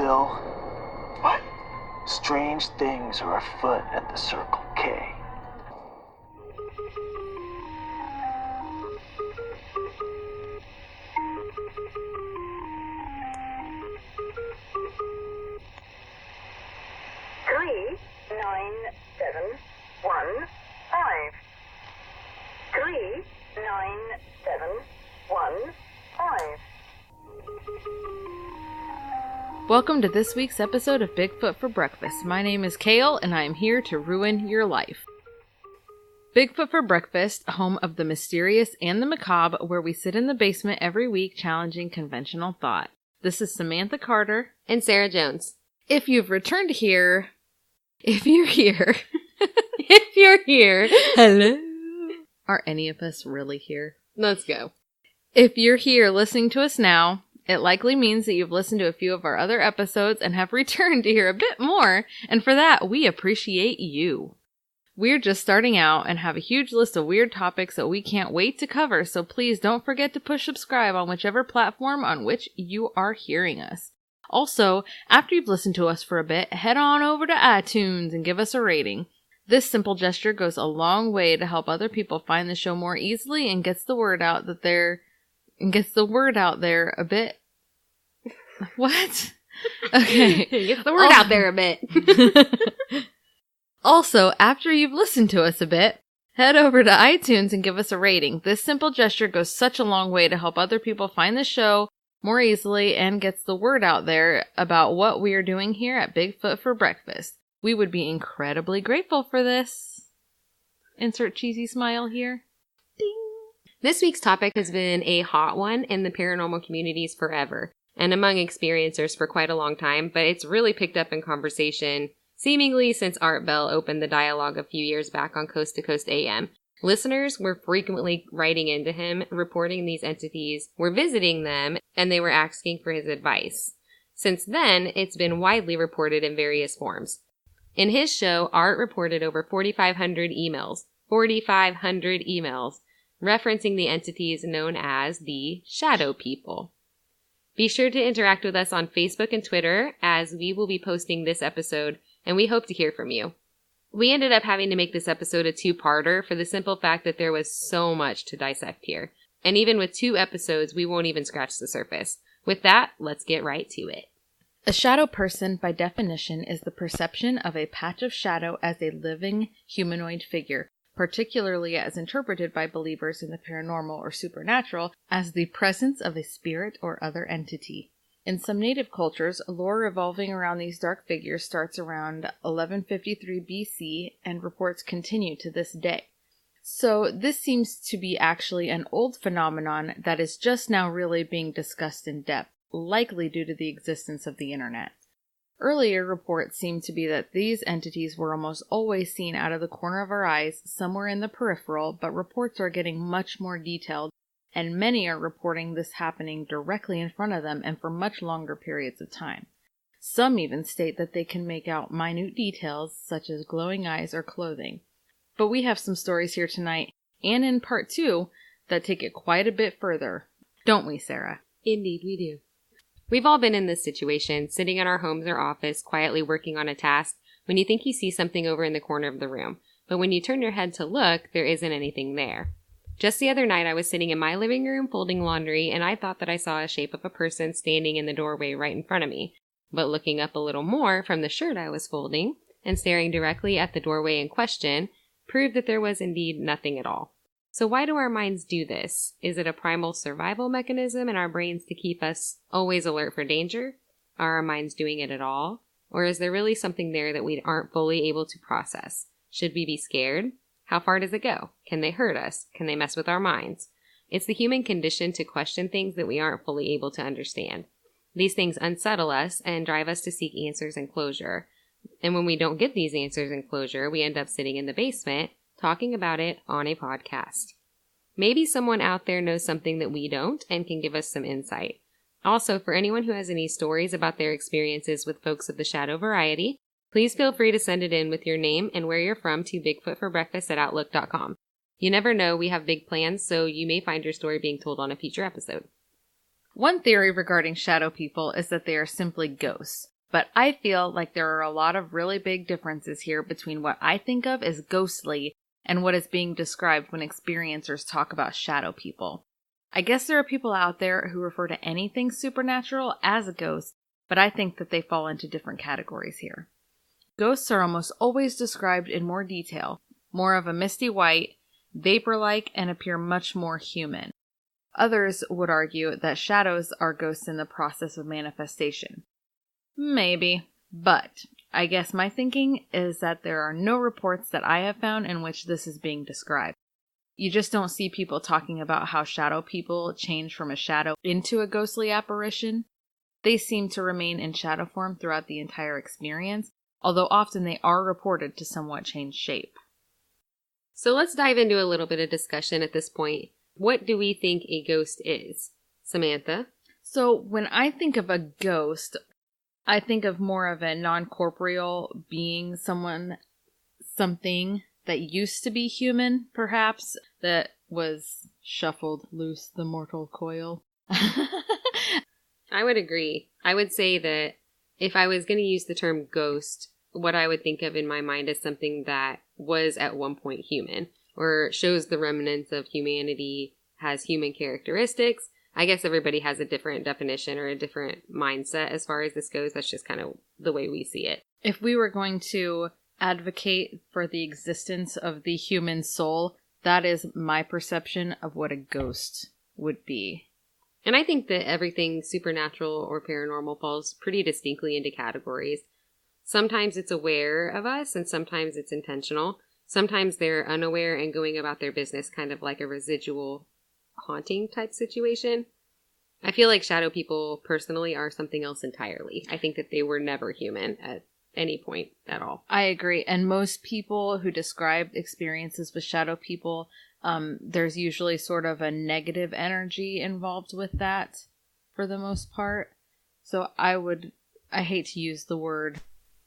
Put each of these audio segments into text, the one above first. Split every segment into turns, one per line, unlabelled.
still. What? Strange things are afoot at the Circle K.
Welcome to this week's episode of Bigfoot for Breakfast. My name is Kale, and I am here to ruin your life. Bigfoot for Breakfast, home of the mysterious and the macabre, where we sit in the basement every week challenging conventional thought. This is Samantha Carter.
And Sarah Jones.
If you're here,
hello.
Are any of us really here?
Let's go.
If you're here listening to us now, it likely means that you've listened to a few of our other episodes and have returned to hear a bit more, and for that, we appreciate you. We're just starting out and have a huge list of weird topics that we can't wait to cover, so please don't forget to push subscribe on whichever platform on which you are hearing us. Also, after you've listened to us for a bit, head on over to iTunes and give us a rating. This simple gesture goes a long way to help other people find the show more easily and gets the word out there a bit. What? Okay.
Get the word out there a bit.
Also, after you've listened to us a bit, head over to iTunes and give us a rating. This simple gesture goes such a long way to help other people find the show more easily and gets the word out there about what we are doing here at Bigfoot for Breakfast. We would be incredibly grateful for this. Insert cheesy smile here. Ding.
This week's topic has been a hot one in the paranormal communities forever, and among experiencers for quite a long time, but it's really picked up in conversation, seemingly since Art Bell opened the dialogue a few years back on Coast to Coast AM. Listeners were frequently writing into him, reporting these entities were visiting them, and they were asking for his advice. Since then, it's been widely reported in various forms. In his show, Art reported over 4,500 emails, referencing the entities known as the Shadow People. Be sure to interact with us on Facebook and Twitter, as we will be posting this episode, and we hope to hear from you. We ended up having to make this episode a two-parter for the simple fact that there was so much to dissect here. And even with 2 episodes, we won't even scratch the surface. With that, let's get right to it.
A shadow person, by definition, is the perception of a patch of shadow as a living humanoid figure, particularly as interpreted by believers in the paranormal or supernatural as the presence of a spirit or other entity. In some native cultures, lore revolving around these dark figures starts around 1153 BC and reports continue to this day. So this seems to be actually an old phenomenon that is just now really being discussed in depth, likely due to the existence of the internet. Earlier reports seem to be that these entities were almost always seen out of the corner of our eyes, somewhere in the peripheral, but reports are getting much more detailed, and many are reporting this happening directly in front of them and for much longer periods of time. Some even state that they can make out minute details, such as glowing eyes or clothing. But we have some stories here tonight, and in part 2, that take it quite a bit further. Don't we, Sarah?
Indeed, we do. We've all been in this situation, sitting in our homes or office, quietly working on a task, when you think you see something over in the corner of the room. But when you turn your head to look, there isn't anything there. Just the other night, I was sitting in my living room folding laundry, and I thought that I saw a shape of a person standing in the doorway right in front of me. But looking up a little more from the shirt I was folding, and staring directly at the doorway in question, proved that there was indeed nothing at all. So why do our minds do this? Is it a primal survival mechanism in our brains to keep us always alert for danger? Are our minds doing it at all? Or is there really something there that we aren't fully able to process? Should we be scared? How far does it go? Can they hurt us? Can they mess with our minds? It's the human condition to question things that we aren't fully able to understand. These things unsettle us and drive us to seek answers and closure. And when we don't get these answers and closure, we end up sitting in the basement talking about it on a podcast. Maybe someone out there knows something that we don't and can give us some insight. Also, for anyone who has any stories about their experiences with folks of the shadow variety, please feel free to send it in with your name and where you're from to bigfootforbreakfast@outlook.com. You never know, we have big plans, so you may find your story being told on a future episode.
One theory regarding shadow people is that they are simply ghosts. But I feel like there are a lot of really big differences here between what I think of as ghostly and what is being described when experiencers talk about shadow people. I guess there are people out there who refer to anything supernatural as a ghost, but I think that they fall into different categories here. Ghosts are almost always described in more detail, more of a misty white, vapor-like, and appear much more human. Others would argue that shadows are ghosts in the process of manifestation. Maybe, but I guess my thinking is that there are no reports that I have found in which this is being described. You just don't see people talking about how shadow people change from a shadow into a ghostly apparition. They seem to remain in shadow form throughout the entire experience, although often they are reported to somewhat change shape.
So let's dive into a little bit of discussion at this point. What do we think a ghost is? Samantha?
So when I think of a ghost, I think of more of a non-corporeal being, something that used to be human, perhaps, that was shuffled loose the mortal coil.
I would agree. I would say that if I was going to use the term ghost, what I would think of in my mind is something that was at one point human, or shows the remnants of humanity, has human characteristics. I guess everybody has a different definition or a different mindset as far as this goes. That's just kind of the way we see it.
If we were going to advocate for the existence of the human soul, that is my perception of what a ghost would be.
And I think that everything supernatural or paranormal falls pretty distinctly into categories. Sometimes it's aware of us and sometimes it's intentional. Sometimes they're unaware and going about their business kind of like a residual haunting type situation. I feel like shadow people personally are something else entirely. I think that they were never human at any point at all.
I agree. And most people who describe experiences with shadow people, there's usually sort of a negative energy involved with that for the most part. So I hate to use the word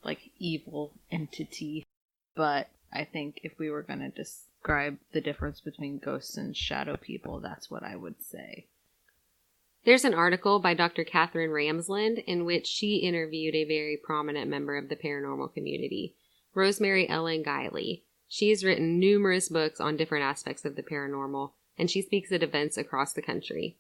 like evil entity, but I think if we were going to describe the difference between ghosts and shadow people, that's what I would say.
There's an article by Dr. Katherine Ramsland in which she interviewed a very prominent member of the paranormal community, Rosemary Guiley. She's written numerous books on different aspects of the paranormal, and she speaks at events across the country.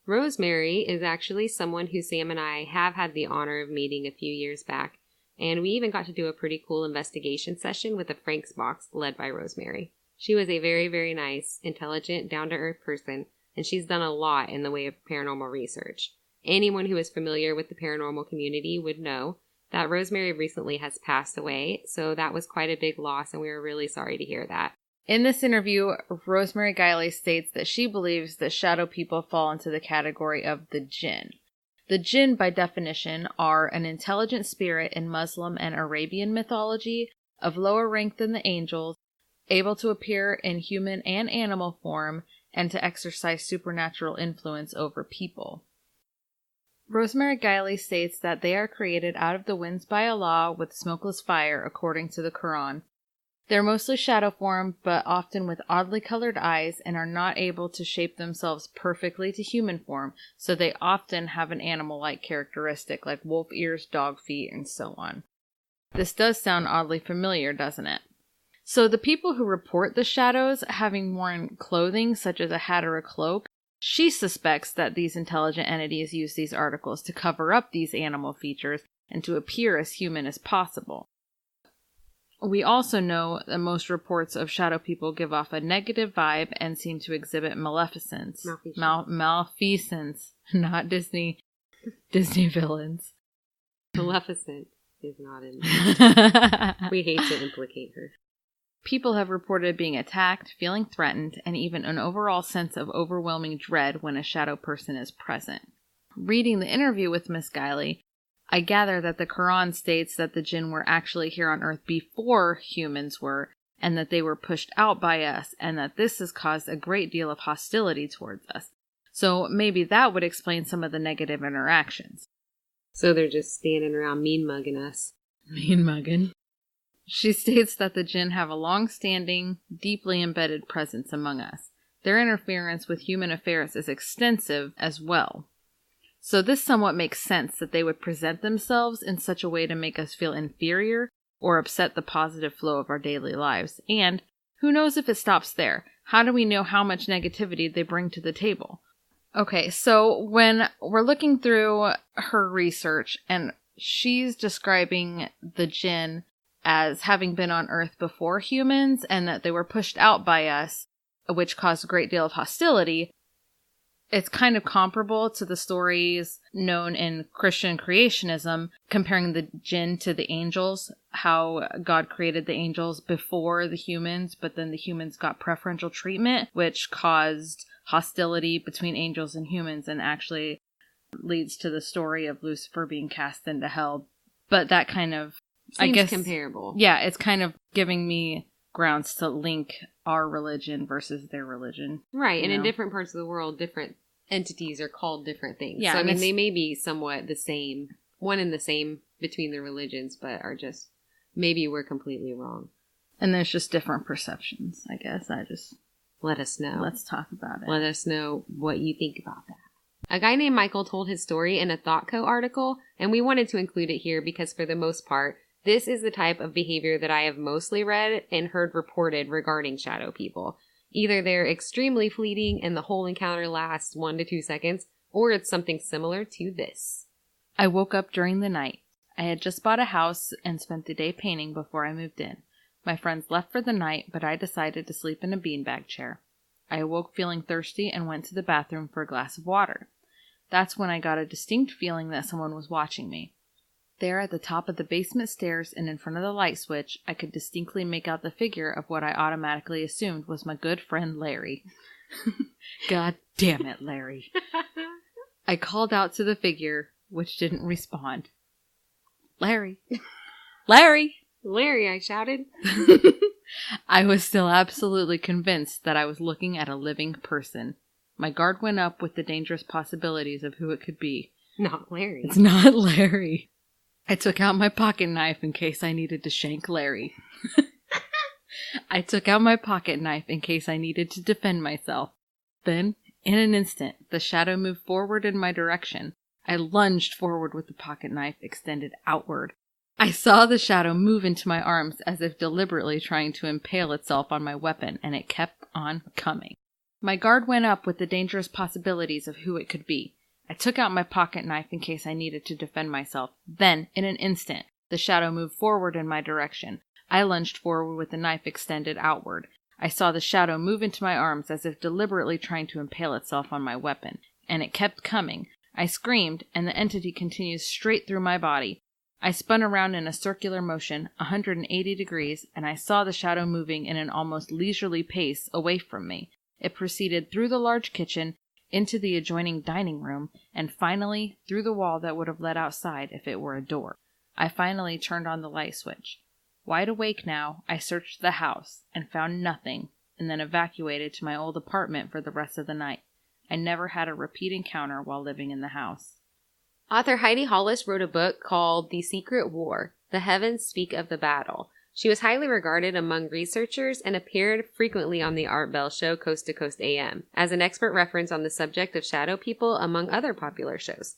Rosemary is actually someone who Sam and I have had the honor of meeting a few years back, and we even got to do a pretty cool investigation session with a Frank's box led by Rosemary. She was a very, very nice, intelligent, down-to-earth person, and she's done a lot in the way of paranormal research. Anyone who is familiar with the paranormal community would know that Rosemary recently has passed away, so that was quite a big loss, and we were really sorry to hear that.
In this interview, Rosemary Guiley states that she believes that shadow people fall into the category of the Djinn. The Djinn, by definition, are an intelligent spirit in Muslim and Arabian mythology, of lower rank than the angels, able to appear in human and animal form, and to exercise supernatural influence over people. Rosemary Guiley states that they are created out of the winds by Allah with smokeless fire, according to the Quran. They're mostly shadow form, but often with oddly colored eyes, and are not able to shape themselves perfectly to human form, so they often have an animal-like characteristic, like wolf ears, dog feet, and so on. This does sound oddly familiar, doesn't it? So the people who report the shadows having worn clothing such as a hat or a cloak, she suspects that these intelligent entities use these articles to cover up these animal features and to appear as human as possible. We also know that most reports of shadow people give off a negative vibe and seem to exhibit maleficence. Malfeasance, not Disney villains.
Maleficent is not in there. We hate to implicate her.
People have reported being attacked, feeling threatened, and even an overall sense of overwhelming dread when a shadow person is present. Reading the interview with Miss Guiley, I gather that the Quran states that the Jinn were actually here on Earth before humans were, and that they were pushed out by us, and that this has caused a great deal of hostility towards us. So maybe that would explain some of the negative interactions.
So they're just standing around mean-mugging us.
Mean-mugging. She states that the Jinn have a long-standing, deeply embedded presence among us. Their interference with human affairs is extensive as well. So this somewhat makes sense that they would present themselves in such a way to make us feel inferior or upset the positive flow of our daily lives. And who knows if it stops there? How do we know how much negativity they bring to the table? Okay, so when we're looking through her research, and she's describing the Djinn as having been on Earth before humans and that they were pushed out by us, which caused a great deal of hostility. It's kind of comparable to the stories known in Christian creationism, comparing the Djinn to the angels, how God created the angels before the humans, but then the humans got preferential treatment, which caused hostility between angels and humans and actually leads to the story of Lucifer being cast into hell. But that kind of,
seems
I guess,
comparable.
Yeah, it's kind of giving me grounds to link our religion versus their religion.
Right, and in different parts of the world, different entities are called different things.
Yeah,
so, I mean, they may be somewhat the same, one and the same between the religions, but are just, maybe we're completely wrong.
And there's just different perceptions, I guess.
Let us know.
Let's talk about it.
Let us know what you think about that. A guy named Michael told his story in a ThoughtCo article, and we wanted to include it here because for the most part, this is the type of behavior that I have mostly read and heard reported regarding shadow people. Either they're extremely fleeting and the whole encounter lasts 1 to 2 seconds, or it's something similar to this.
I woke up during the night. I had just bought a house and spent the day painting before I moved in. My friends left for the night, but I decided to sleep in a beanbag chair. I awoke feeling thirsty and went to the bathroom for a glass of water. That's when I got a distinct feeling that someone was watching me. There at the top of the basement stairs and in front of the light switch, I could distinctly make out the figure of what I automatically assumed was my good friend Larry. God damn it, Larry. I called out to the figure, which didn't respond. Larry. Larry!
Larry, I shouted.
I was still absolutely convinced that I was looking at a living person. My guard went up with the dangerous possibilities of who it could be.
Not Larry.
It's not Larry. I took out my pocket knife in case I needed to shank Larry. I took out my pocket knife in case I needed to defend myself. Then, in an instant, the shadow moved forward in my direction. I lunged forward with the pocket knife extended outward. I saw the shadow move into my arms as if deliberately trying to impale itself on my weapon, and it kept on coming. My guard went up with the dangerous possibilities of who it could be. I took out my pocket knife in case I needed to defend myself. Then, in an instant, the shadow moved forward in my direction. I lunged forward with the knife extended outward. I saw the shadow move into my arms as if deliberately trying to impale itself on my weapon, and it kept coming. I screamed, and the entity continued straight through my body. I spun around in a circular motion, 180 degrees, and I saw the shadow moving in an almost leisurely pace away from me. It proceeded through the large kitchen, into the adjoining dining room, and finally through the wall that would have led outside if it were a door. I finally turned on the light switch. Wide awake now, I searched the house and found nothing, and then evacuated to my old apartment for the rest of the night. I never had a repeat encounter while living in the house.
Author Heidi Hollis wrote a book called The Secret War. The Heavens Speak of the Battle. She was highly regarded among researchers and appeared frequently on the Art Bell show Coast to Coast AM as an expert reference on the subject of shadow people among other popular shows.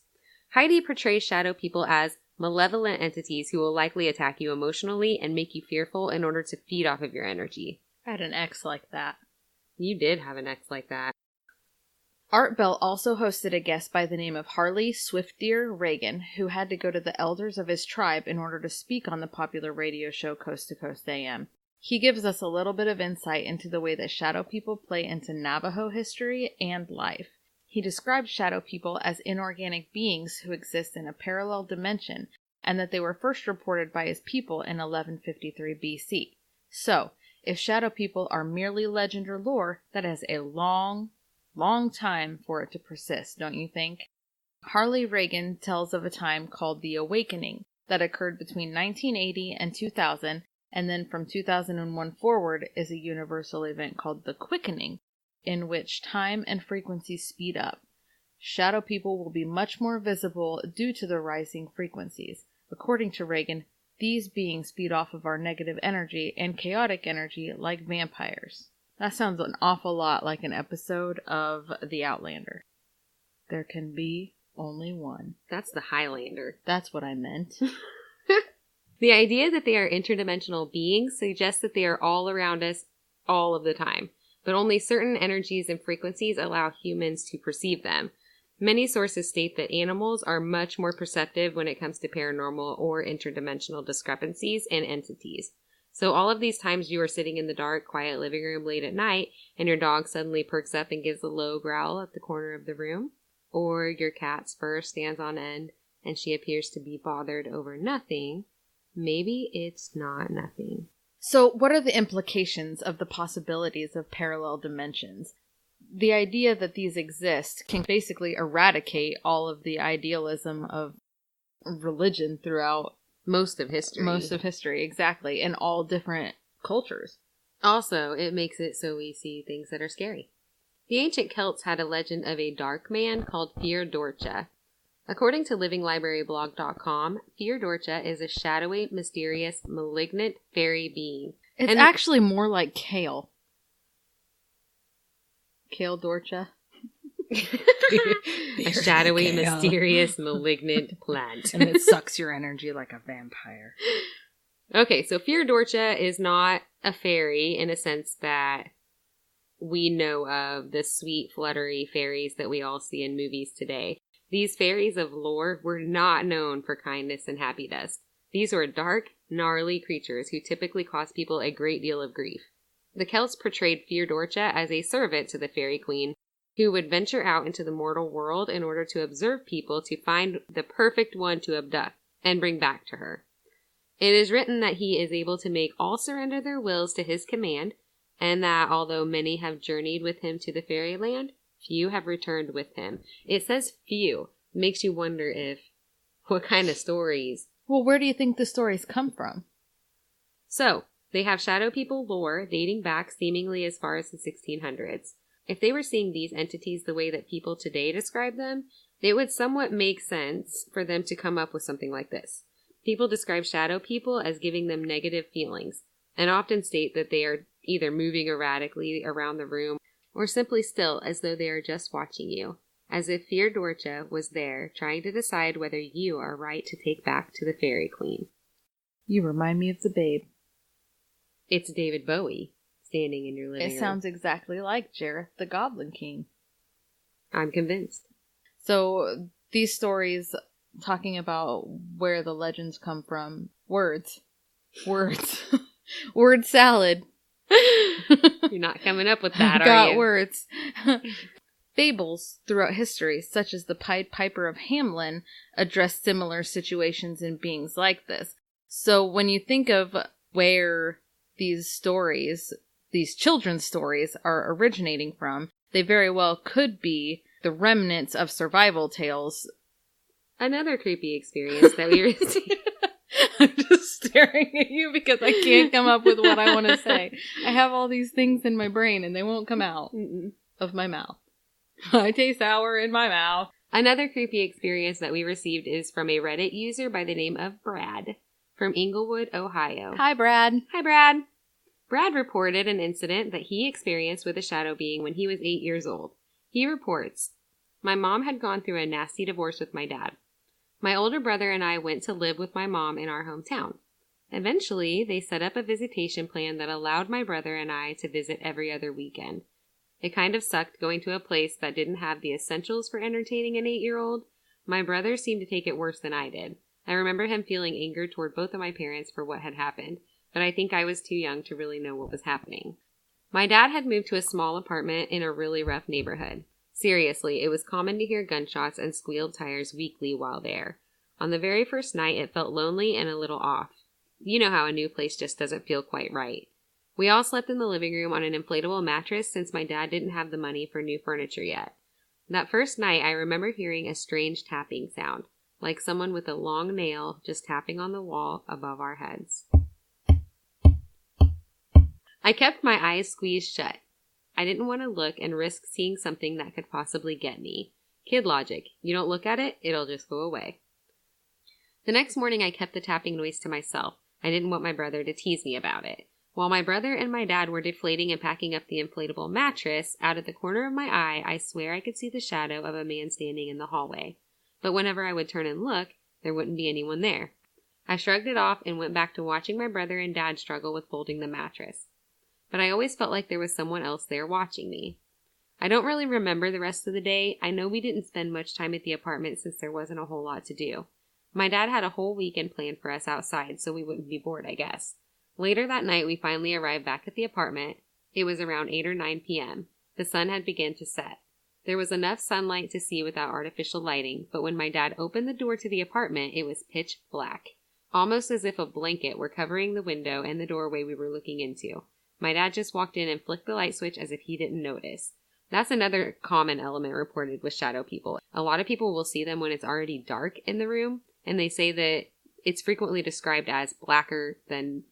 Heidi portrays shadow people as malevolent entities who will likely attack you emotionally and make you fearful in order to feed off of your energy.
I had an ex like that.
You did have an ex like that.
Art Bell also hosted a guest by the name of Harley Swiftdeer Reagan, who had to go to the elders of his tribe in order to speak on the popular radio show Coast to Coast AM. He gives us a little bit of insight into the way that shadow people play into Navajo history and life. He described shadow people as inorganic beings who exist in a parallel dimension, and that they were first reported by his people in 1153 BC. So, if shadow people are merely legend or lore, that has a long time for it to persist, don't you think? Harley Reagan tells of a time called the Awakening that occurred between 1980 and 2000, and then from 2001 forward is a universal event called the Quickening, in which time and frequency speed up. Shadow people will be much more visible due to the rising frequencies. According to Reagan, these beings feed off of our negative energy and chaotic energy like vampires. That sounds an awful lot like an episode of The Outlander. There can be Only one.
That's the Highlander.
That's what I meant.
The idea that they are interdimensional beings suggests that they are all around us all of the time, but only certain energies and frequencies allow humans to perceive them. Many sources state that animals are much more perceptive when it comes to paranormal or interdimensional discrepancies and entities. So all of these times you are sitting in the dark, quiet living room late at night and your dog suddenly perks up and gives a low growl at the corner of the room, or your cat's fur stands on end and she appears to be bothered over nothing, maybe it's not nothing.
So what are the implications of the possibilities of parallel dimensions? The idea that these exist can basically eradicate all of the idealism of religion throughout
Most of history,
exactly, in all different cultures.
Also, it makes it so we see things that are scary. The ancient Celts had a legend of a dark man called Dorcha. According to livinglibraryblog.com, Dorcha is a shadowy, mysterious, malignant fairy being.
It's actually more like kale. Kale Dorcha.
A shadowy, mysterious, malignant plant.
And it sucks your energy like a vampire.
Okay, so Dorcha is not a fairy in a sense that we know of the sweet, fluttery fairies that we all see in movies today. These fairies of lore were not known for kindness and happy dust. These were dark, gnarly creatures who typically caused people a great deal of grief. The Celts portrayed Dorcha as a servant to the fairy queen, who would venture out into the mortal world in order to observe people to find the perfect one to abduct and bring back to her. It is written that he is able to make all surrender their wills to his command, and that although many have journeyed with him to the fairyland, few have returned with him. It says few. Makes you wonder what kind of stories.
Well, where do you think the stories come from?
So, they have shadow people lore dating back seemingly as far as the 1600s. If they were seeing these entities the way that people today describe them, it would somewhat make sense for them to come up with something like this. People describe shadow people as giving them negative feelings, and often state that they are either moving erratically around the room or simply still as though they are just watching you, as if Dorcha was there trying to decide whether you are right to take back to the fairy queen.
You remind me of the Babe.
It's David Bowie standing in your living room.
It sounds exactly like Jareth the Goblin King.
I'm convinced.
So these stories talking about where the legends come from, words. Word salad.
You're not coming up with that, are you?
Got words. Fables throughout history, such as the Pied Piper of Hamelin, address similar situations and beings like this. So when you think of where these stories, these children's stories, are originating from, they very well could be the remnants of survival tales.
Another creepy experience that we received.
I'm just staring at you because I can't come up with what I want to say. I have all these things in my brain and they won't come out of my mouth. I taste sour in my mouth.
Another creepy experience that we received is from a Reddit user by the name of Brad from Inglewood, Ohio.
Hi, Brad.
Hi, Brad. Brad reported an incident that he experienced with a shadow being when he was 8 years old. He reports, "My mom had gone through a nasty divorce with my dad. My older brother and I went to live with my mom in our hometown. Eventually, they set up a visitation plan that allowed my brother and I to visit every other weekend. It kind of sucked going to a place that didn't have the essentials for entertaining an 8-year-old. My brother seemed to take it worse than I did. I remember him feeling anger toward both of my parents for what had happened, but I think I was too young to really know what was happening. My dad had moved to a small apartment in a really rough neighborhood. Seriously, it was common to hear gunshots and squealed tires weekly while there. On the very first night, it felt lonely and a little off. You know how a new place just doesn't feel quite right. We all slept in the living room on an inflatable mattress since my dad didn't have the money for new furniture yet. That first night, I remember hearing a strange tapping sound, like someone with a long nail just tapping on the wall above our heads. I kept my eyes squeezed shut. I didn't want to look and risk seeing something that could possibly get me. Kid logic. You don't look at it, it'll just go away. The next morning, I kept the tapping noise to myself. I didn't want my brother to tease me about it. While my brother and my dad were deflating and packing up the inflatable mattress, out of the corner of my eye, I swear I could see the shadow of a man standing in the hallway. but whenever I would turn and look, there wouldn't be anyone there. I shrugged it off and went back to watching my brother and dad struggle with folding the mattress. But I always felt like there was someone else there watching me. I don't really remember the rest of the day. I know we didn't spend much time at the apartment since there wasn't a whole lot to do. My dad had a whole weekend planned for us outside, so we wouldn't be bored, I guess. Later that night, we finally arrived back at the apartment. It was around 8 or 9 p.m. The sun had begun to set. There was enough sunlight to see without artificial lighting, but when my dad opened the door to the apartment, it was pitch black, almost as if a blanket were covering the window and the doorway we were looking into. My dad just walked in and flicked the light switch as if he didn't notice. That's another common element reported with shadow people. A lot of people will see them when it's already dark in the room, and they say that it's frequently described as blacker than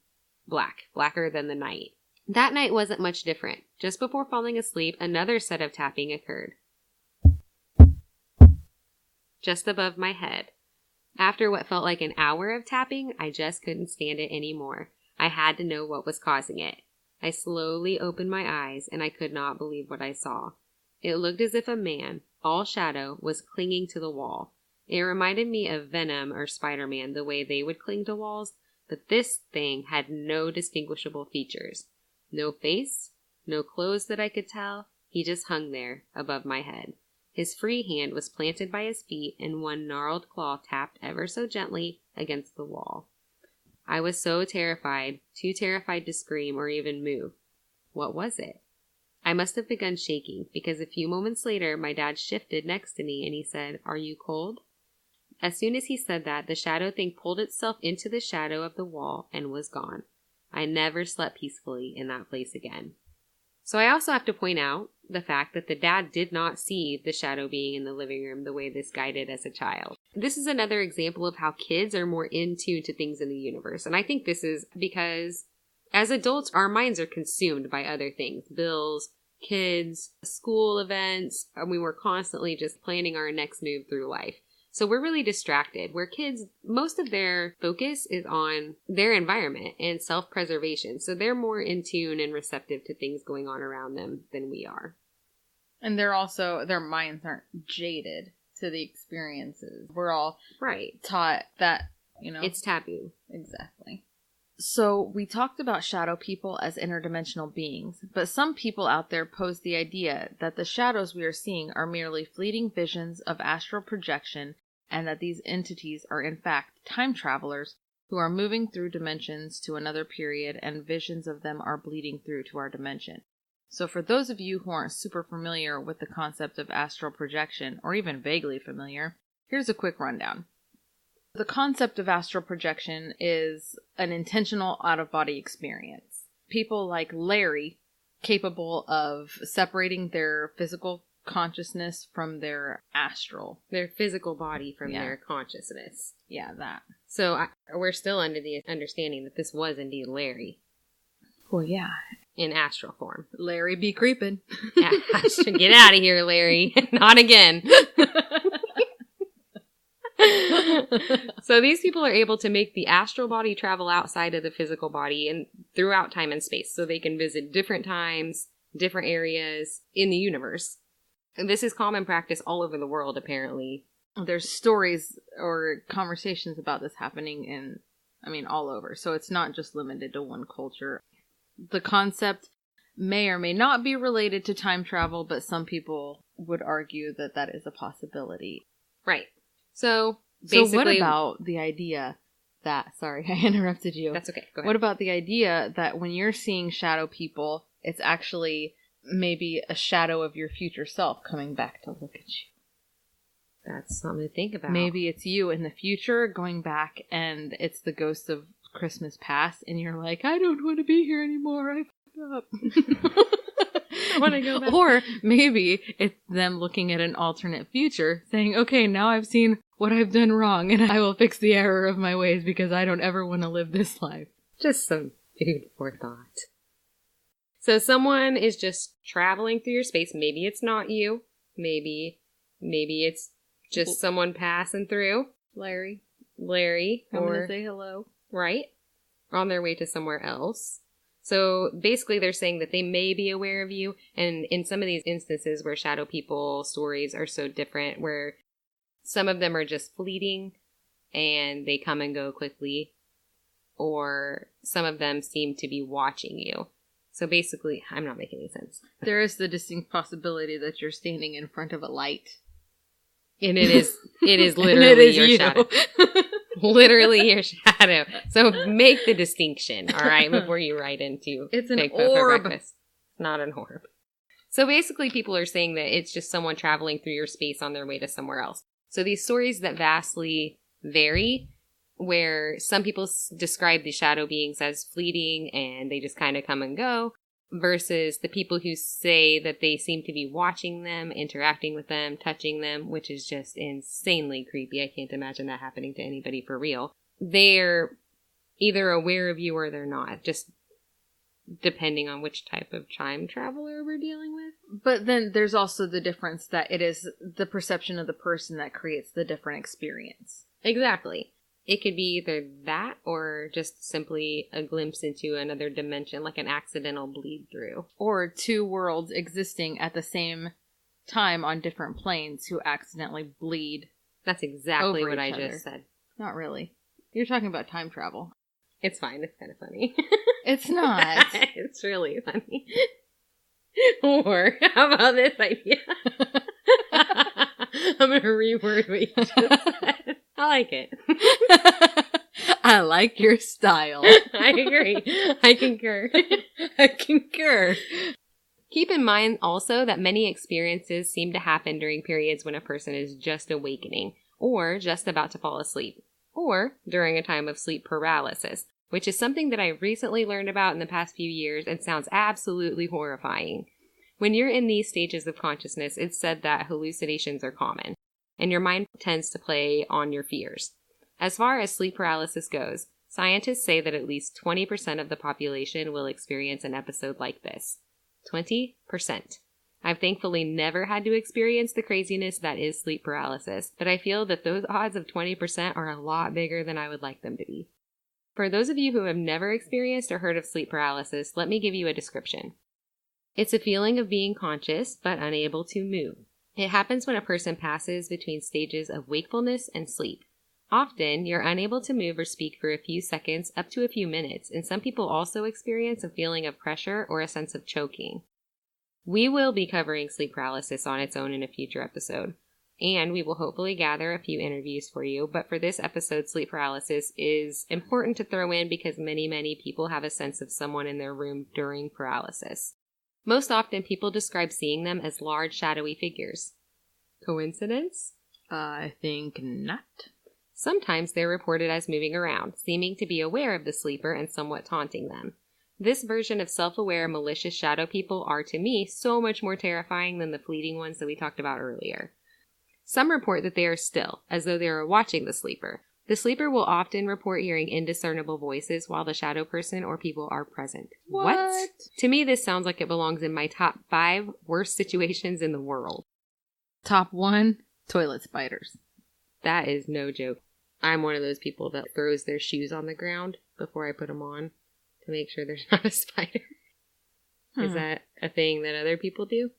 the night. That night wasn't much different. Just before falling asleep, another set of tapping occurred just above my head. After what felt like an hour of tapping, I just couldn't stand it anymore. I had to know what was causing it. I slowly opened my eyes, and I could not believe what I saw. It looked as if a man, all shadow, was clinging to the wall. It reminded me of Venom or Spider-Man, the way they would cling to walls, but this thing had no distinguishable features. No face, no clothes that I could tell. He just hung there, above my head. His free hand was planted by his feet, and one gnarled claw tapped ever so gently against the wall. I was so terrified, too terrified to scream or even move. What was it? I must have begun shaking, because a few moments later my dad shifted next to me and he said, "Are you cold?" As soon as he said that, the shadow thing pulled itself into the shadow of the wall and was gone. I never slept peacefully in that place again. So I also have to point out the fact that the dad did not see the shadow being in the living room the way this guy did as a child. This is another example of how kids are more in tune to things in the universe. And I think this is because as adults, our minds are consumed by other things. Bills, kids, school events, and we were constantly just planning our next move through life. So we're really distracted, where kids, most of their focus is on their environment and self-preservation. So they're more in tune and receptive to things going on around them than we are.
And they're also, their minds aren't jaded to the experiences. We're all taught that,
it's taboo.
Exactly. So we talked about shadow people as interdimensional beings, but some people out there pose the idea that the shadows we are seeing are merely fleeting visions of astral projection, and that these entities are in fact time travelers who are moving through dimensions to another period, and visions of them are bleeding through to our dimension. So for those of you who aren't super familiar with the concept of astral projection, or even vaguely familiar, here's a quick rundown. The concept of astral projection is an intentional out-of-body experience. People like Larry, capable of separating their physical consciousness from their astral.
Their physical body from their consciousness.
Yeah, that.
So we're still under the understanding that this was indeed Larry.
Well, yeah.
In astral form.
Larry be creeping.
Yeah, get out of here, Larry. Not again. So these people are able to make the astral body travel outside of the physical body and throughout time and space, so they can visit different times, different areas in the universe. And this is common practice all over the world, apparently.
There's stories or conversations about this happening all over. So it's not just limited to one culture. The concept may or may not be related to time travel, but some people would argue that that is a possibility.
Right. So basically,
what about the idea that, sorry, I interrupted you.
That's okay. Go ahead.
What about the idea that when you're seeing shadow people, it's actually maybe a shadow of your future self coming back to look at you?
That's something to think about.
Maybe it's you in the future going back and it's the ghost of Christmas past and you're like, I don't want to be here anymore. I fucked up. I want to go back. Or maybe it's them looking at an alternate future saying, okay, now I've seen what I've done wrong and I will fix the error of my ways because I don't ever want to live this life.
Just some food for thought. So someone is just traveling through your space. Maybe it's not you. Maybe it's just someone passing through.
Larry.
I'm
going to say hello.
Right. On their way to somewhere else. So basically they're saying that they may be aware of you. And in some of these instances where shadow people stories are so different, where Some of them are just fleeting and they come and go quickly, or some of them seem to be watching you. So basically, I'm not making any sense.
There is the distinct possibility that you're standing in front of a light.
And it is literally your
you.
shadow. Literally your shadow. So make the distinction, all right, before you write into
it's an
Bigfoot for
orb.
breakfast. It's not an orb. So basically people are saying that it's just someone traveling through your space on their way to somewhere else. So these stories that vastly vary, where some people describe the shadow beings as fleeting and they just kind of come and go, versus the people who say that they seem to be watching them, interacting with them, touching them, which is just insanely creepy. I can't imagine that happening to anybody for real. They're either aware of you or they're not, just depending on which type of time traveler we're dealing with.
But then there's also the difference that it is the perception of the person that creates the different experience.
Exactly. It could be either that or just simply a glimpse into another dimension, like an accidental bleed through.
Or two worlds existing at the same time on different planes who accidentally bleed.
That's exactly
over
what I
each other.
just said.
Not really. You're talking about time travel.
It's fine. It's kind of funny.
It's not.
It's really funny. Or, how about this idea? I'm going to reword what you just said. I like it.
I like your style.
I agree. I concur.
I concur.
Keep in mind also that many experiences seem to happen during periods when a person is just awakening, or just about to fall asleep, or during a time of sleep paralysis, which is something that I recently learned about in the past few years and sounds absolutely horrifying. When you're in these stages of consciousness, it's said that hallucinations are common, and your mind tends to play on your fears. As far as sleep paralysis goes, scientists say that at least 20% of the population will experience an episode like this. 20%. I've thankfully never had to experience the craziness that is sleep paralysis, but I feel that those odds of 20% are a lot bigger than I would like them to be. For those of you who have never experienced or heard of sleep paralysis, let me give you a description. It's a feeling of being conscious but unable to move. It happens when a person passes between stages of wakefulness and sleep. Often, you're unable to move or speak for a few seconds up to a few minutes, and some people also experience a feeling of pressure or a sense of choking. We will be covering sleep paralysis on its own in a future episode, and we will hopefully gather a few interviews for you, but for this episode, sleep paralysis is important to throw in because many people have a sense of someone in their room during paralysis. Most often, people describe seeing them as large, shadowy figures. Coincidence?
I think not.
Sometimes they're reported as moving around, seeming to be aware of the sleeper and somewhat taunting them. This version of self-aware, malicious shadow people are, to me, so much more terrifying than the fleeting ones that we talked about earlier. Some report that they are still, as though they are watching the sleeper. The sleeper will often report hearing indiscernible voices while the shadow person or people are present. What? To me, this sounds like it belongs in my top 5 worst situations in the world.
Top 1, toilet spiders.
That is no joke. I'm one of those people that throws their shoes on the ground before I put them on to make sure there's not a spider. Is that a thing that other people do?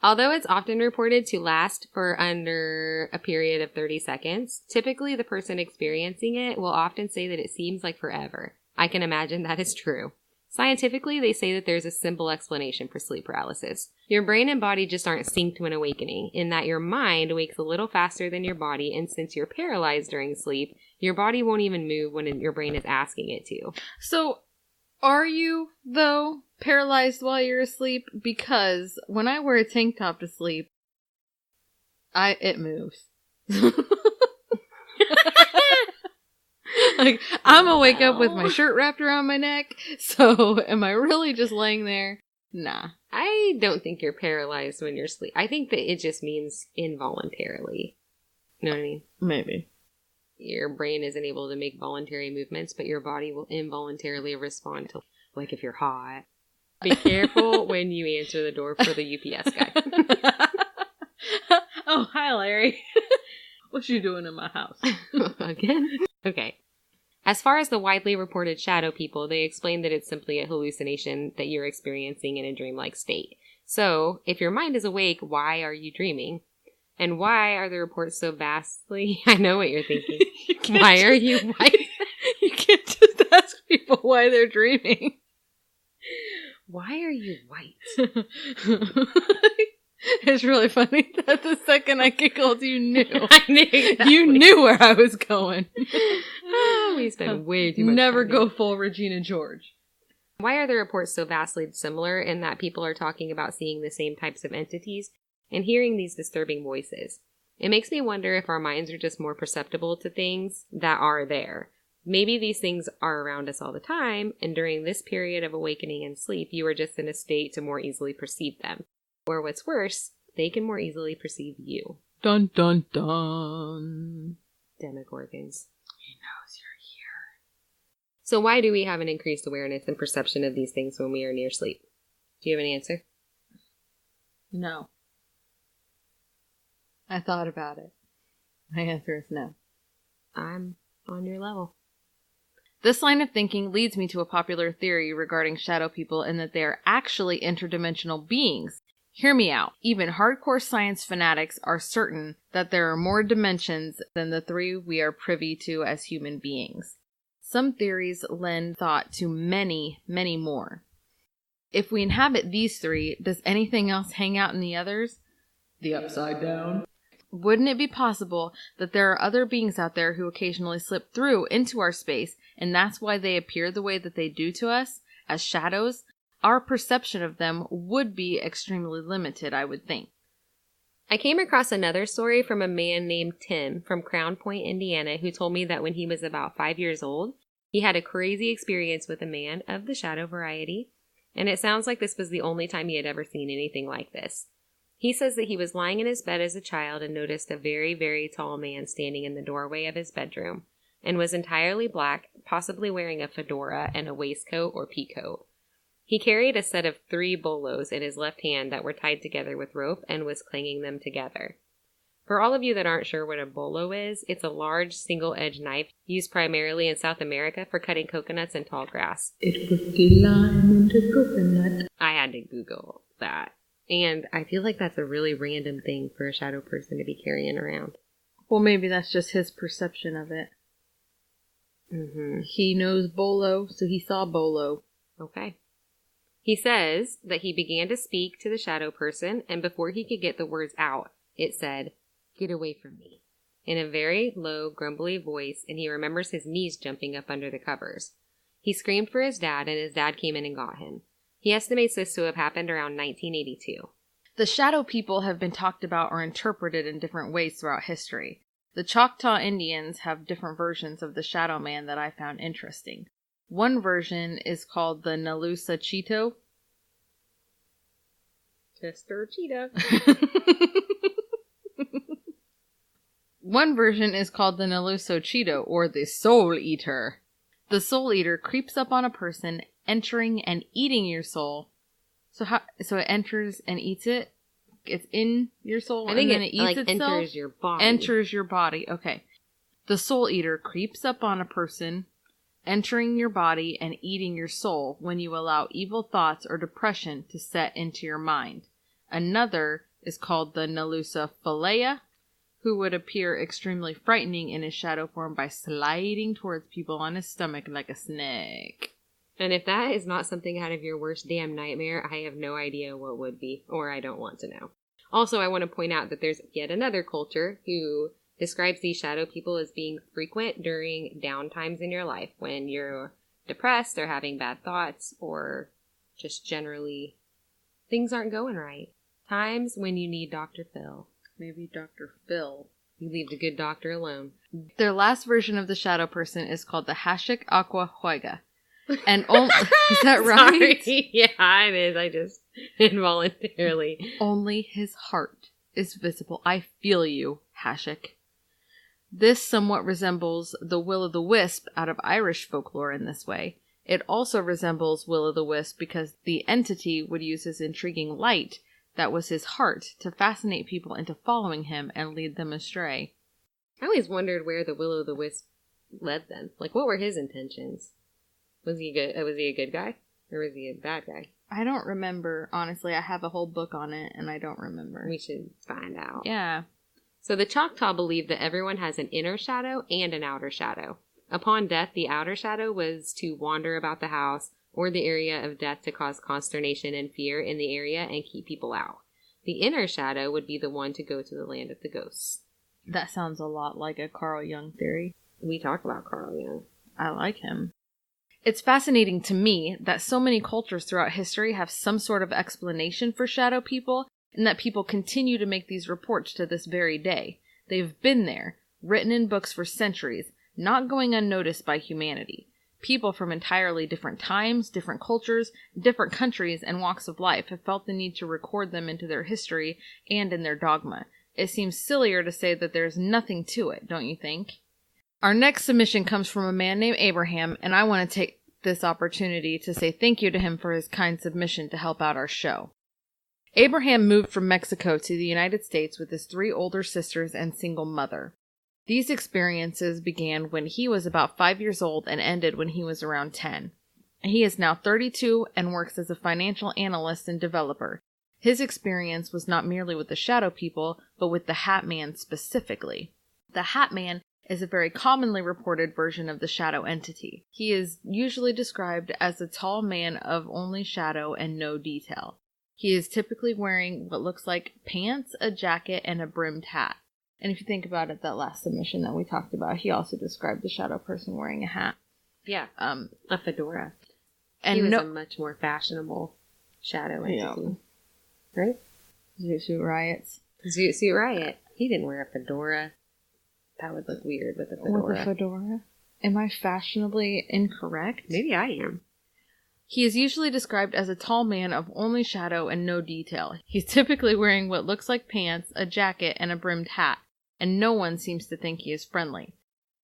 Although it's often reported to last for under a period of 30 seconds, typically the person experiencing it will often say that it seems like forever. I can imagine that is true. Scientifically, they say that there's a simple explanation for sleep paralysis. Your brain and body just aren't synced to an awakening, in that your mind wakes a little faster than your body, and since you're paralyzed during sleep, your body won't even move when your brain is asking it to.
So, are you, though, paralyzed while you're asleep? Because when I wear a tank top to sleep, it moves. Like, I'm gonna wake up with my shirt wrapped around my neck, so am I really just laying there? Nah.
I don't think you're paralyzed when you're asleep. I think that it just means involuntarily. You know what I mean?
Maybe.
Your brain isn't able to make voluntary movements, but your body will involuntarily respond to, like, if you're hot. Be careful when you answer the door for the UPS guy.
Oh, hi, Larry. What you doing in my house?
Again? Okay. As far as the widely reported shadow people, they explain that it's simply a hallucination that you're experiencing in a dreamlike state. So, if your mind is awake, why are you dreaming? And why are the reports so vastly... I know what you're thinking. Why are you white?
You can't just ask people why they're dreaming.
Why are you white?
It's really funny that the second I giggled, you knew.
I knew exactly.
You knew where I was going.
We spend way too much
Never
time
go
here.
full Regina George.
Why are the reports so vastly similar in that people are talking about seeing the same types of entities and hearing these disturbing voices? It makes me wonder if our minds are just more perceptible to things that are there. Maybe these things are around us all the time, and during this period of awakening and sleep, you are just in a state to more easily perceive them. Or what's worse, they can more easily perceive you.
Dun dun dun.
Demogorgons.
He knows you're here.
So why do we have an increased awareness and perception of these things when we are near sleep? Do you have an answer?
No. I thought about it. My answer is no.
I'm on your level.
This line of thinking leads me to a popular theory regarding shadow people in that they are actually interdimensional beings. Hear me out. Even hardcore science fanatics are certain that there are more dimensions than the 3 we are privy to as human beings. Some theories lend thought to many, many more. If we inhabit these 3, does anything else hang out in the others? The upside down. Wouldn't it be possible that there are other beings out there who occasionally slip through into our space, and that's why they appear the way that they do to us, as shadows? Our perception of them would be extremely limited, I would think.
I came across another story from a man named Tim from Crown Point, Indiana, who told me that when he was about 5 years old, he had a crazy experience with a man of the shadow variety, and it sounds like this was the only time he had ever seen anything like this. He says that he was lying in his bed as a child and noticed a very, very tall man standing in the doorway of his bedroom and was entirely black, possibly wearing a fedora and a waistcoat or peacoat. He carried a set of 3 bolos in his left hand that were tied together with rope and was clanging them together. For all of you that aren't sure what a bolo is, it's a large single-edged knife used primarily in South America for cutting coconuts and tall grass.
It was the lime into coconut.
I had to Google that. And I feel like that's a really random thing for a shadow person to be carrying around.
Well, maybe that's just his perception of it.
Mm-hmm.
He knows bolo, so he saw bolo.
Okay. He says that he began to speak to the shadow person, and before he could get the words out, it said, "Get away from me," in a very low, grumbly voice, and he remembers his knees jumping up under the covers. He screamed for his dad, and his dad came in and got him. He estimates this to have happened around 1982.
The shadow people have been talked about or interpreted in different ways throughout history. The Choctaw Indians have different versions of the shadow man that I found interesting. One version is called the Nalusa Cheeto.
Chester Cheetah.
One version is called the Naluso Cheeto, or the Soul Eater. The Soul Eater creeps up on a person, entering and eating your soul. So it enters and eats it? It's in your soul
I think
and then it eats itself?
enters your body.
Enters your body, okay. The Soul Eater creeps up on a person, entering your body and eating your soul when you allow evil thoughts or depression to set into your mind. Another is called the Nalusa Philea, who would appear extremely frightening in his shadow form by sliding towards people on his stomach like a snake.
And if that is not something out of your worst damn nightmare, I have no idea what would be, or I don't want to know. Also, I want to point out that there's yet another culture who describes these shadow people as being frequent during down times in your life, when you're depressed or having bad thoughts, or just generally things aren't going right. Times when you need Dr. Phil.
Maybe Dr. Phil.
You leave the good doctor alone.
Their last version of the shadow person is called the Hashik Aqua Huiga. And only, is that right?
Sorry. Yeah, it is. I just involuntarily.
Only his heart is visible. I feel you, Hashik. This somewhat resembles the will-o'-the-wisp out of Irish folklore in this way. It also resembles will-o'-the-wisp because the entity would use his intriguing light, that was his heart, to fascinate people into following him and lead them astray.
I always wondered where the will-o'-the-wisp led them. Like, what were his intentions? Was he good? Was he a good guy? Or was he a bad guy?
I don't remember, honestly. I have a whole book on it, and I don't remember.
We should find out.
Yeah.
So the Choctaw believed that everyone has an inner shadow and an outer shadow. Upon death, the outer shadow was to wander about the house or the area of death to cause consternation and fear in the area and keep people out. The inner shadow would be the one to go to the land of the ghosts.
That sounds a lot like a Carl Jung theory.
We talk about Carl Jung.
I like him. It's fascinating to me that so many cultures throughout history have some sort of explanation for shadow people, and that people continue to make these reports to this very day. They've been there, written in books for centuries, not going unnoticed by humanity. People from entirely different times, different cultures, different countries, and walks of life have felt the need to record them into their history and in their dogma. It seems sillier to say that there's nothing to it, don't you think? Our next submission comes from a man named Abraham, and I want to take this opportunity to say thank you to him for his kind submission to help out our show. Abraham moved from Mexico to the United States with his 3 older sisters and single mother. These experiences began when he was about 5 years old and ended when he was around 10. He is now 32 and works as a financial analyst and developer. His experience was not merely with the shadow people, but with the Hat Man specifically. The Hat Man is a very commonly reported version of the shadow entity. He is usually described as a tall man of only shadow and no detail. He is typically wearing what looks like pants, a jacket, and a brimmed hat. And if you think about it, that last submission that we talked about, he also described the shadow person wearing a hat.
Yeah, a fedora.
And
he was a much more fashionable shadow entity.
Yeah.
Right?
Zoot Suit Riots.
Zoot Suit Riot. He didn't wear a fedora. That would look weird with a fedora.
With a fedora? Am I fashionably incorrect?
Maybe I am.
He is usually described as a tall man of only shadow and no detail. He's typically wearing what looks like pants, a jacket, and a brimmed hat, and no one seems to think he is friendly.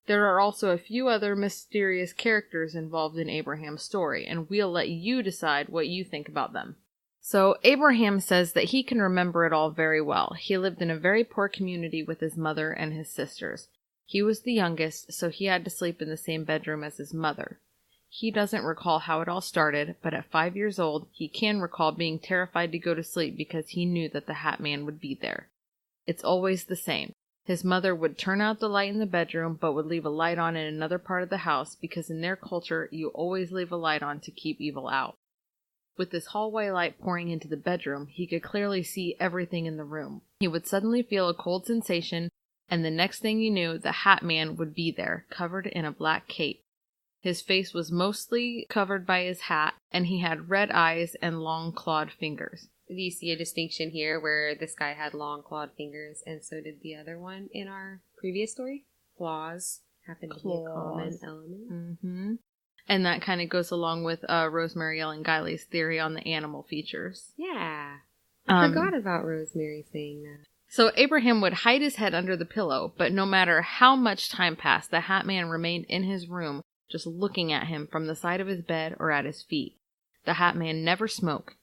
There are also a few other mysterious characters involved in Abraham's story, and we'll let you decide what you think about them. So, Abraham says that he can remember it all very well. He lived in a very poor community with his mother and his sisters. He was the youngest, so he had to sleep in the same bedroom as his mother. He doesn't recall how it all started, but at 5 years old, he can recall being terrified to go to sleep because he knew that the Hat Man would be there. It's always the same. His mother would turn out the light in the bedroom, but would leave a light on in another part of the house because in their culture, you always leave a light on to keep evil out. With this hallway light pouring into the bedroom, he could clearly see everything in the room. He would suddenly feel a cold sensation, and the next thing you knew, the Hat Man would be there, covered in a black cape. His face was mostly covered by his hat, and he had red eyes and long clawed fingers.
Do you see a distinction here where this guy had long clawed fingers, and so did the other one in our previous story? Claws happen to be a common element.
Mm-hmm. And that kind of goes along with Rosemary and Guiley's theory on the animal features.
Yeah. I forgot about Rosemary saying that.
So Abraham would hide his head under the pillow, but no matter how much time passed, the Hat Man remained in his room, just looking at him from the side of his bed or at his feet. The Hat Man never smoked.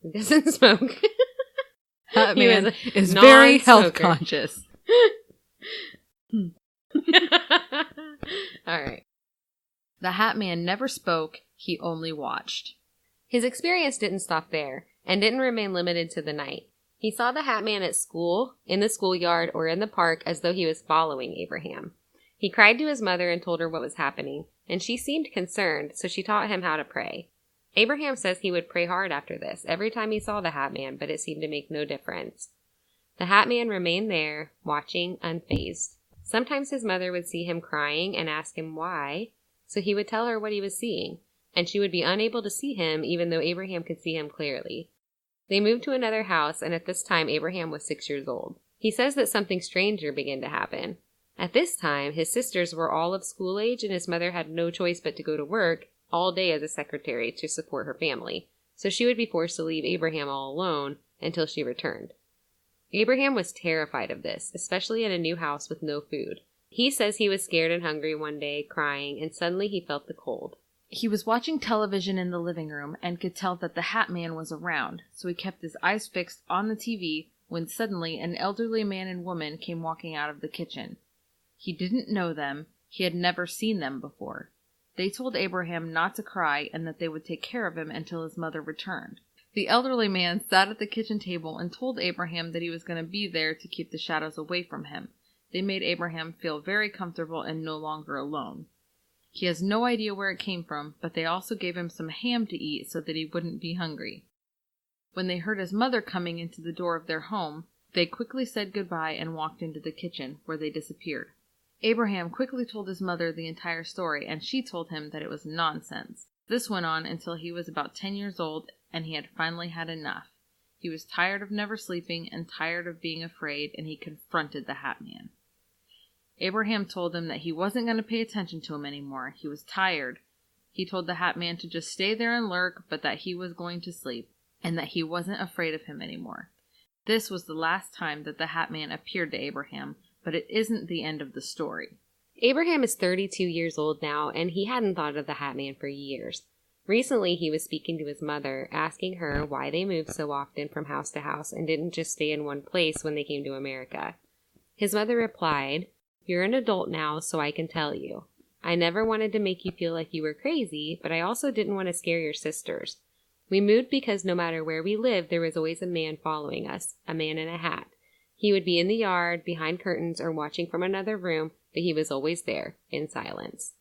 He doesn't smoke.
Hat Man is very health conscious.
All right.
The Hat Man never spoke, he only watched.
His experience didn't stop there, and didn't remain limited to the night. He saw the Hat Man at school, in the schoolyard, or in the park as though he was following Abraham. He cried to his mother and told her what was happening, and she seemed concerned, so she taught him how to pray. Abraham says he would pray hard after this, every time he saw the Hat Man, but it seemed to make no difference. The Hat Man remained there, watching, unfazed. Sometimes his mother would see him crying and ask him why, so he would tell her what he was seeing, and she would be unable to see him even though Abraham could see him clearly. They moved to another house, and at this time Abraham was 6 years old. He says that something stranger began to happen. At this time, his sisters were all of school age, and his mother had no choice but to go to work all day as a secretary to support her family, so she would be forced to leave Abraham all alone until she returned. Abraham was terrified of this, especially in a new house with no food. He says he was scared and hungry one day, crying, and suddenly he felt the cold.
He was watching television in the living room and could tell that the Hat Man was around, so he kept his eyes fixed on the TV when suddenly an elderly man and woman came walking out of the kitchen. He didn't know them. He had never seen them before. They told Abraham not to cry and that they would take care of him until his mother returned. The elderly man sat at the kitchen table and told Abraham that he was going to be there to keep the shadows away from him. They made Abraham feel very comfortable and no longer alone. He has no idea where it came from, but they also gave him some ham to eat so that he wouldn't be hungry. When they heard his mother coming into the door of their home, they quickly said goodbye and walked into the kitchen, where they disappeared. Abraham quickly told his mother the entire story, and she told him that it was nonsense. This went on until he was about 10 years old, and he had finally had enough. He was tired of never sleeping and tired of being afraid, and he confronted the Hat Man. Abraham told him that he wasn't going to pay attention to him anymore. He was tired. He told the Hat Man to just stay there and lurk, but that he was going to sleep, and that he wasn't afraid of him anymore. This was the last time that the Hat Man appeared to Abraham, but it isn't the end of the story.
Abraham is 32 years old now, and he hadn't thought of the Hat Man for years. Recently, he was speaking to his mother, asking her why they moved so often from house to house and didn't just stay in one place when they came to America. His mother replied, "You're an adult now, so I can tell you. I never wanted to make you feel like you were crazy, but I also didn't want to scare your sisters. We moved because no matter where we lived, there was always a man following us, a man in a hat. He would be in the yard, behind curtains, or watching from another room, but he was always there, in silence."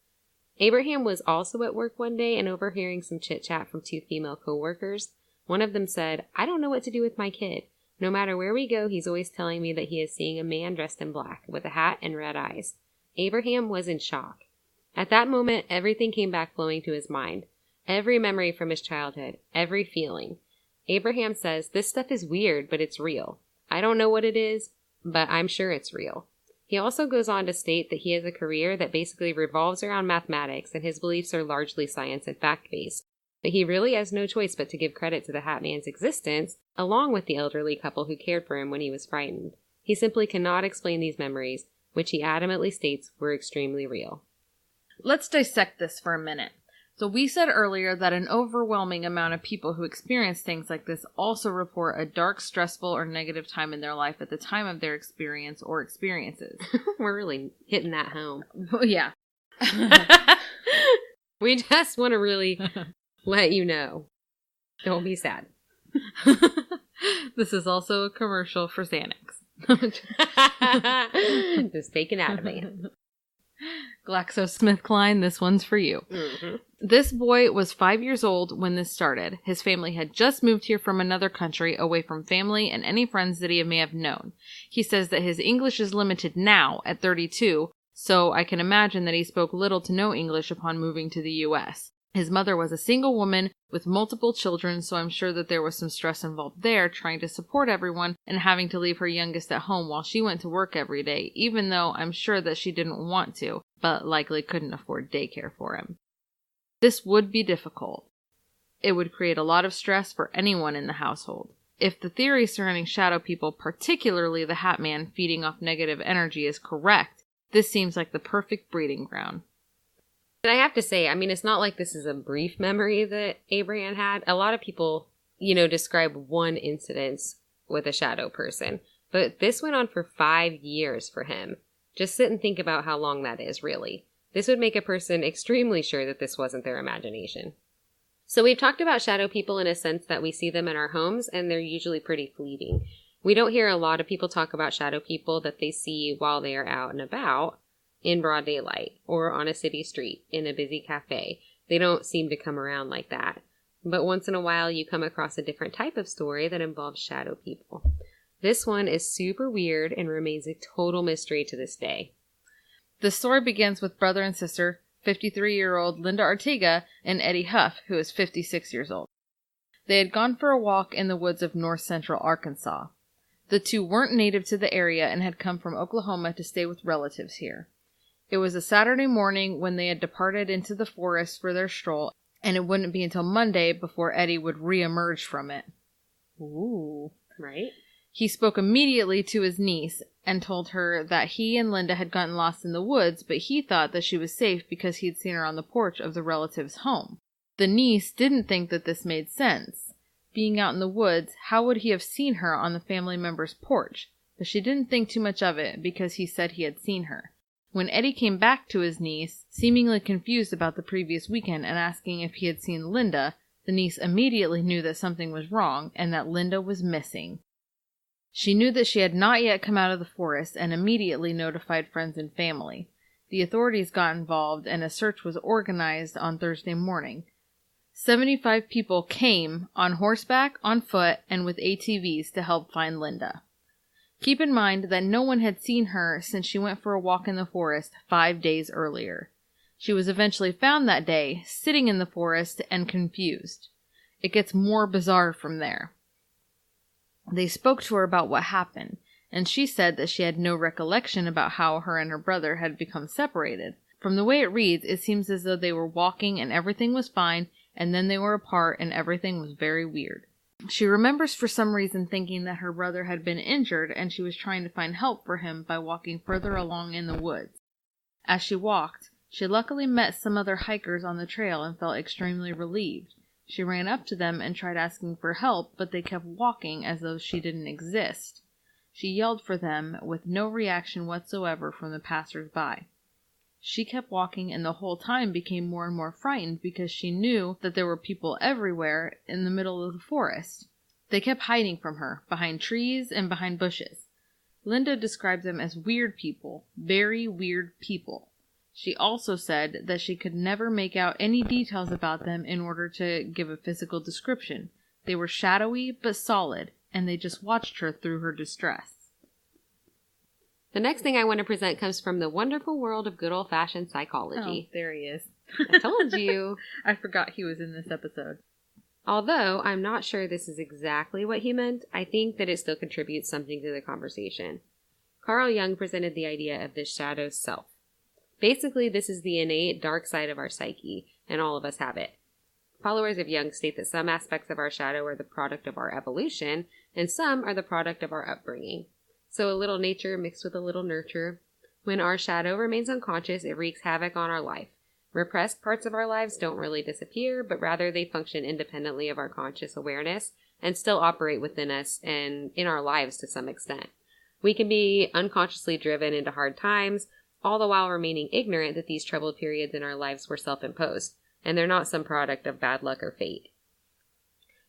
Abraham was also at work one day and overhearing some chit-chat from two female co-workers. One of them said, "I don't know what to do with my kid. No matter where we go, he's always telling me that he is seeing a man dressed in black, with a hat and red eyes." Abraham was in shock. At that moment, everything came back flowing to his mind. Every memory from his childhood, every feeling. Abraham says, "This stuff is weird, but it's real. I don't know what it is, but I'm sure it's real." He also goes on to state that he has a career that basically revolves around mathematics, and his beliefs are largely science and fact-based. But he really has no choice but to give credit to the Hat Man's existence, along with the elderly couple who cared for him when he was frightened. He simply cannot explain these memories, which he adamantly states were extremely real.
Let's dissect this for a minute. So we said earlier that an overwhelming amount of people who experience things like this also report a dark, stressful, or negative time in their life at the time of their experience or experiences.
We're really hitting that home.
Yeah.
We just want to really let you know. Don't be sad.
This is also a commercial for Xanax.
Just taken out of me.
GlaxoSmithKline, this one's for you.
Mm-hmm.
This boy was 5 years old when this started. His family had just moved here from another country, away from family and any friends that he may have known. He says that his English is limited now, at 32, so I can imagine that he spoke little to no English upon moving to the U.S. His mother was a single woman with multiple children, so I'm sure that there was some stress involved there, trying to support everyone and having to leave her youngest at home while she went to work every day, even though I'm sure that she didn't want to, but likely couldn't afford daycare for him. This would be difficult. It would create a lot of stress for anyone in the household. If the theory surrounding shadow people, particularly the Hat Man feeding off negative energy, is correct, this seems like the perfect breeding ground.
And I have to say, I mean, it's not like this is a brief memory that Abraham had. A lot of people, describe one incident with a shadow person. But this went on for 5 years for him. Just sit and think about how long that is, really. This would make a person extremely sure that this wasn't their imagination. So we've talked about shadow people in a sense that we see them in our homes, and they're usually pretty fleeting. We don't hear a lot of people talk about shadow people that they see while they are out and about, in broad daylight, or on a city street, in a busy cafe. They don't seem to come around like that. But once in a while you come across a different type of story that involves shadow people. This one is super weird and remains a total mystery to this day.
The story begins with brother and sister, 53-year-old Linda Ortega and Eddie Huff, who is 56 years old. They had gone for a walk in the woods of north-central Arkansas. The two weren't native to the area and had come from Oklahoma to stay with relatives here. It was a Saturday morning when they had departed into the forest for their stroll, and it wouldn't be until Monday before Eddie would re-emerge from it.
Ooh, right?
He spoke immediately to his niece and told her that he and Linda had gotten lost in the woods, but he thought that she was safe because he'd seen her on the porch of the relative's home. The niece didn't think that this made sense. Being out in the woods, how would he have seen her on the family member's porch? But she didn't think too much of it because he said he had seen her. When Eddie came back to his niece, seemingly confused about the previous weekend and asking if he had seen Linda, The niece immediately knew that something was wrong and that Linda was missing. She knew that she had not yet come out of the forest and immediately notified friends and family. The authorities got involved and a search was organized on Thursday morning. 75 people came on horseback, on foot, and with ATVs to help find Linda. Keep in mind that no one had seen her since she went for a walk in the forest 5 days earlier. She was eventually found that day, sitting in the forest and confused. It gets more bizarre from there. They spoke to her about what happened, and she said that she had no recollection about how her and her brother had become separated. From the way it reads, it seems as though they were walking and everything was fine, and then they were apart and everything was very weird. She remembers for some reason thinking that her brother had been injured and she was trying to find help for him by walking further along in the woods. As she walked, she luckily met some other hikers on the trail and felt extremely relieved. She ran up to them and tried asking for help, but they kept walking as though she didn't exist. She yelled for them with no reaction whatsoever from the passers-by. She kept walking and the whole time became more and more frightened because she knew that there were people everywhere in the middle of the forest. They kept hiding from her, behind trees and behind bushes. Linda described them as weird people, very weird people. She also said that she could never make out any details about them in order to give a physical description. They were shadowy but solid, and they just watched her through her distress.
The next thing I want to present comes from the wonderful world of good old-fashioned psychology.
Oh, there he is.
I told you.
I forgot he was in this episode.
Although I'm not sure this is exactly what he meant, I think that it still contributes something to the conversation. Carl Jung presented the idea of the shadow self. Basically, this is the innate dark side of our psyche, and all of us have it. Followers of Jung state that some aspects of our shadow are the product of our evolution, and some are the product of our upbringing. So a little nature mixed with a little nurture. When our shadow remains unconscious, it wreaks havoc on our life. Repressed parts of our lives don't really disappear, but rather they function independently of our conscious awareness and still operate within us and in our lives to some extent. We can be unconsciously driven into hard times, all the while remaining ignorant that these troubled periods in our lives were self-imposed, and they're not some product of bad luck or fate.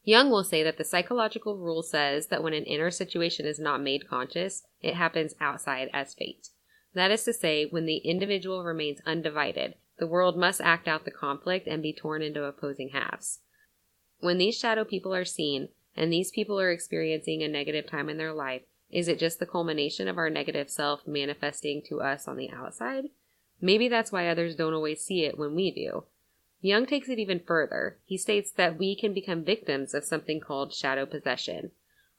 Jung will say that the psychological rule says that when an inner situation is not made conscious, it happens outside as fate. That is to say, when the individual remains undivided, the world must act out the conflict and be torn into opposing halves. When these shadow people are seen, and these people are experiencing a negative time in their life, is it just the culmination of our negative self manifesting to us on the outside? Maybe that's why others don't always see it when we do. Jung takes it even further. He states that we can become victims of something called shadow possession.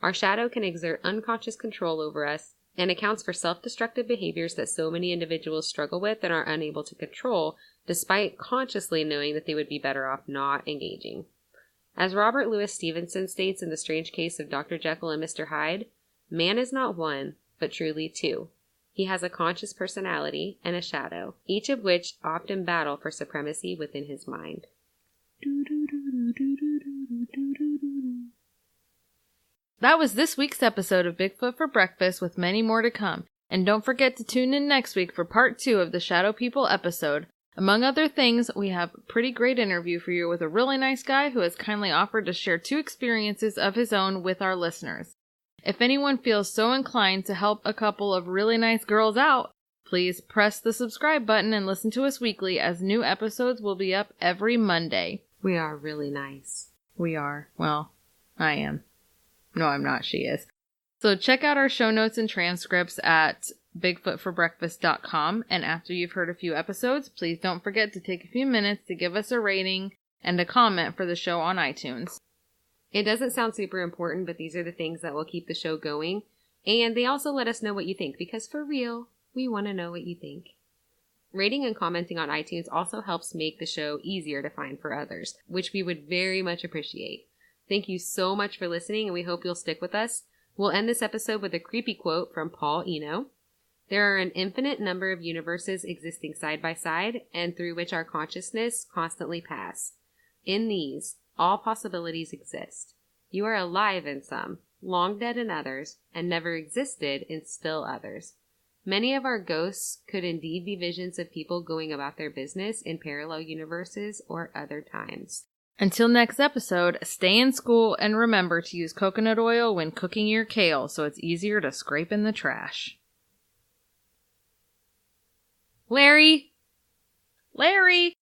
Our shadow can exert unconscious control over us and accounts for self-destructive behaviors that so many individuals struggle with and are unable to control, despite consciously knowing that they would be better off not engaging. As Robert Louis Stevenson states in The Strange Case of Dr. Jekyll and Mr. Hyde, man is not one, but truly two. He has a conscious personality and a shadow, each of which often battle for supremacy within his mind.
That was this week's episode of Bigfoot for Breakfast with many more to come. And don't forget to tune in next week for part 2 of the Shadow People episode. Among other things, we have a pretty great interview for you with a really nice guy who has kindly offered to share 2 experiences of his own with our listeners. If anyone feels so inclined to help a couple of really nice girls out, please press the subscribe button and listen to us weekly as new episodes will be up every Monday.
We are really nice.
We are. Well, I am. No, I'm not. She is. So check out our show notes and transcripts at bigfootforbreakfast.com. And after you've heard a few episodes, please don't forget to take a few minutes to give us a rating and a comment for the show on iTunes.
It doesn't sound super important, but these are the things that will keep the show going. And they also let us know what you think, because for real, we want to know what you think. Rating and commenting on iTunes also helps make the show easier to find for others, which we would very much appreciate. Thank you so much for listening, and we hope you'll stick with us. We'll end this episode with a creepy quote from Paul Eno. There are an infinite number of universes existing side by side, and through which our consciousness constantly pass. In these, all possibilities exist. You are alive in some, long dead in others, and never existed in still others. Many of our ghosts could indeed be visions of people going about their business in parallel universes or other times.
Until next episode, stay in school and remember to use coconut oil when cooking your kale so it's easier to scrape in the trash.
Larry!
Larry!